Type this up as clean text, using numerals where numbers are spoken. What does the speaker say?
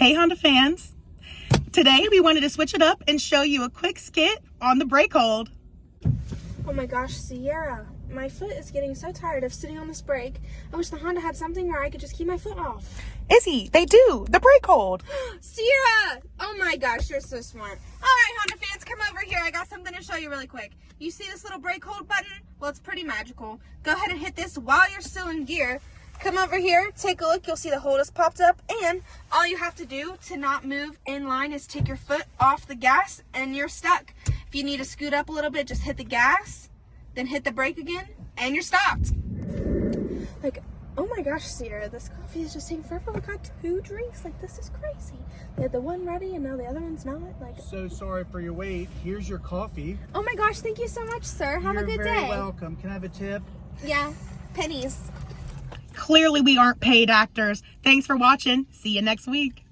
Hey Honda fans, today we wanted to switch it up and show you a quick skit on the brake hold. Oh my gosh, Sierra, my foot is getting so tired of sitting on this brake. I wish the Honda had something where I could just keep my foot off. Izzy, they do, the brake hold. Sierra! Oh my gosh, you're so smart. Alright Honda fans, come over here. I got something to show you really quick. You see this little brake hold button? Well, it's pretty magical. Go ahead and hit this while you're still in gear. Come over here, take a look, you'll see the hold is popped up, and all you have to do to not move in line is take your foot off the gas and you're stuck. If you need to scoot up a little bit, just hit the gas, then hit the brake again, and you're stopped. Like, oh my gosh, Sierra, this coffee is just taking forever. We got 2 drinks, like this is crazy. We had the one ready and now the other one's not. Like, so sorry for your wait. Here's your coffee. oh my gosh, thank you so much, sir. Have a good day. You're very welcome. Can I have a tip? Yeah, pennies. Clearly we aren't paid actors. Thanks for watching. See you next week.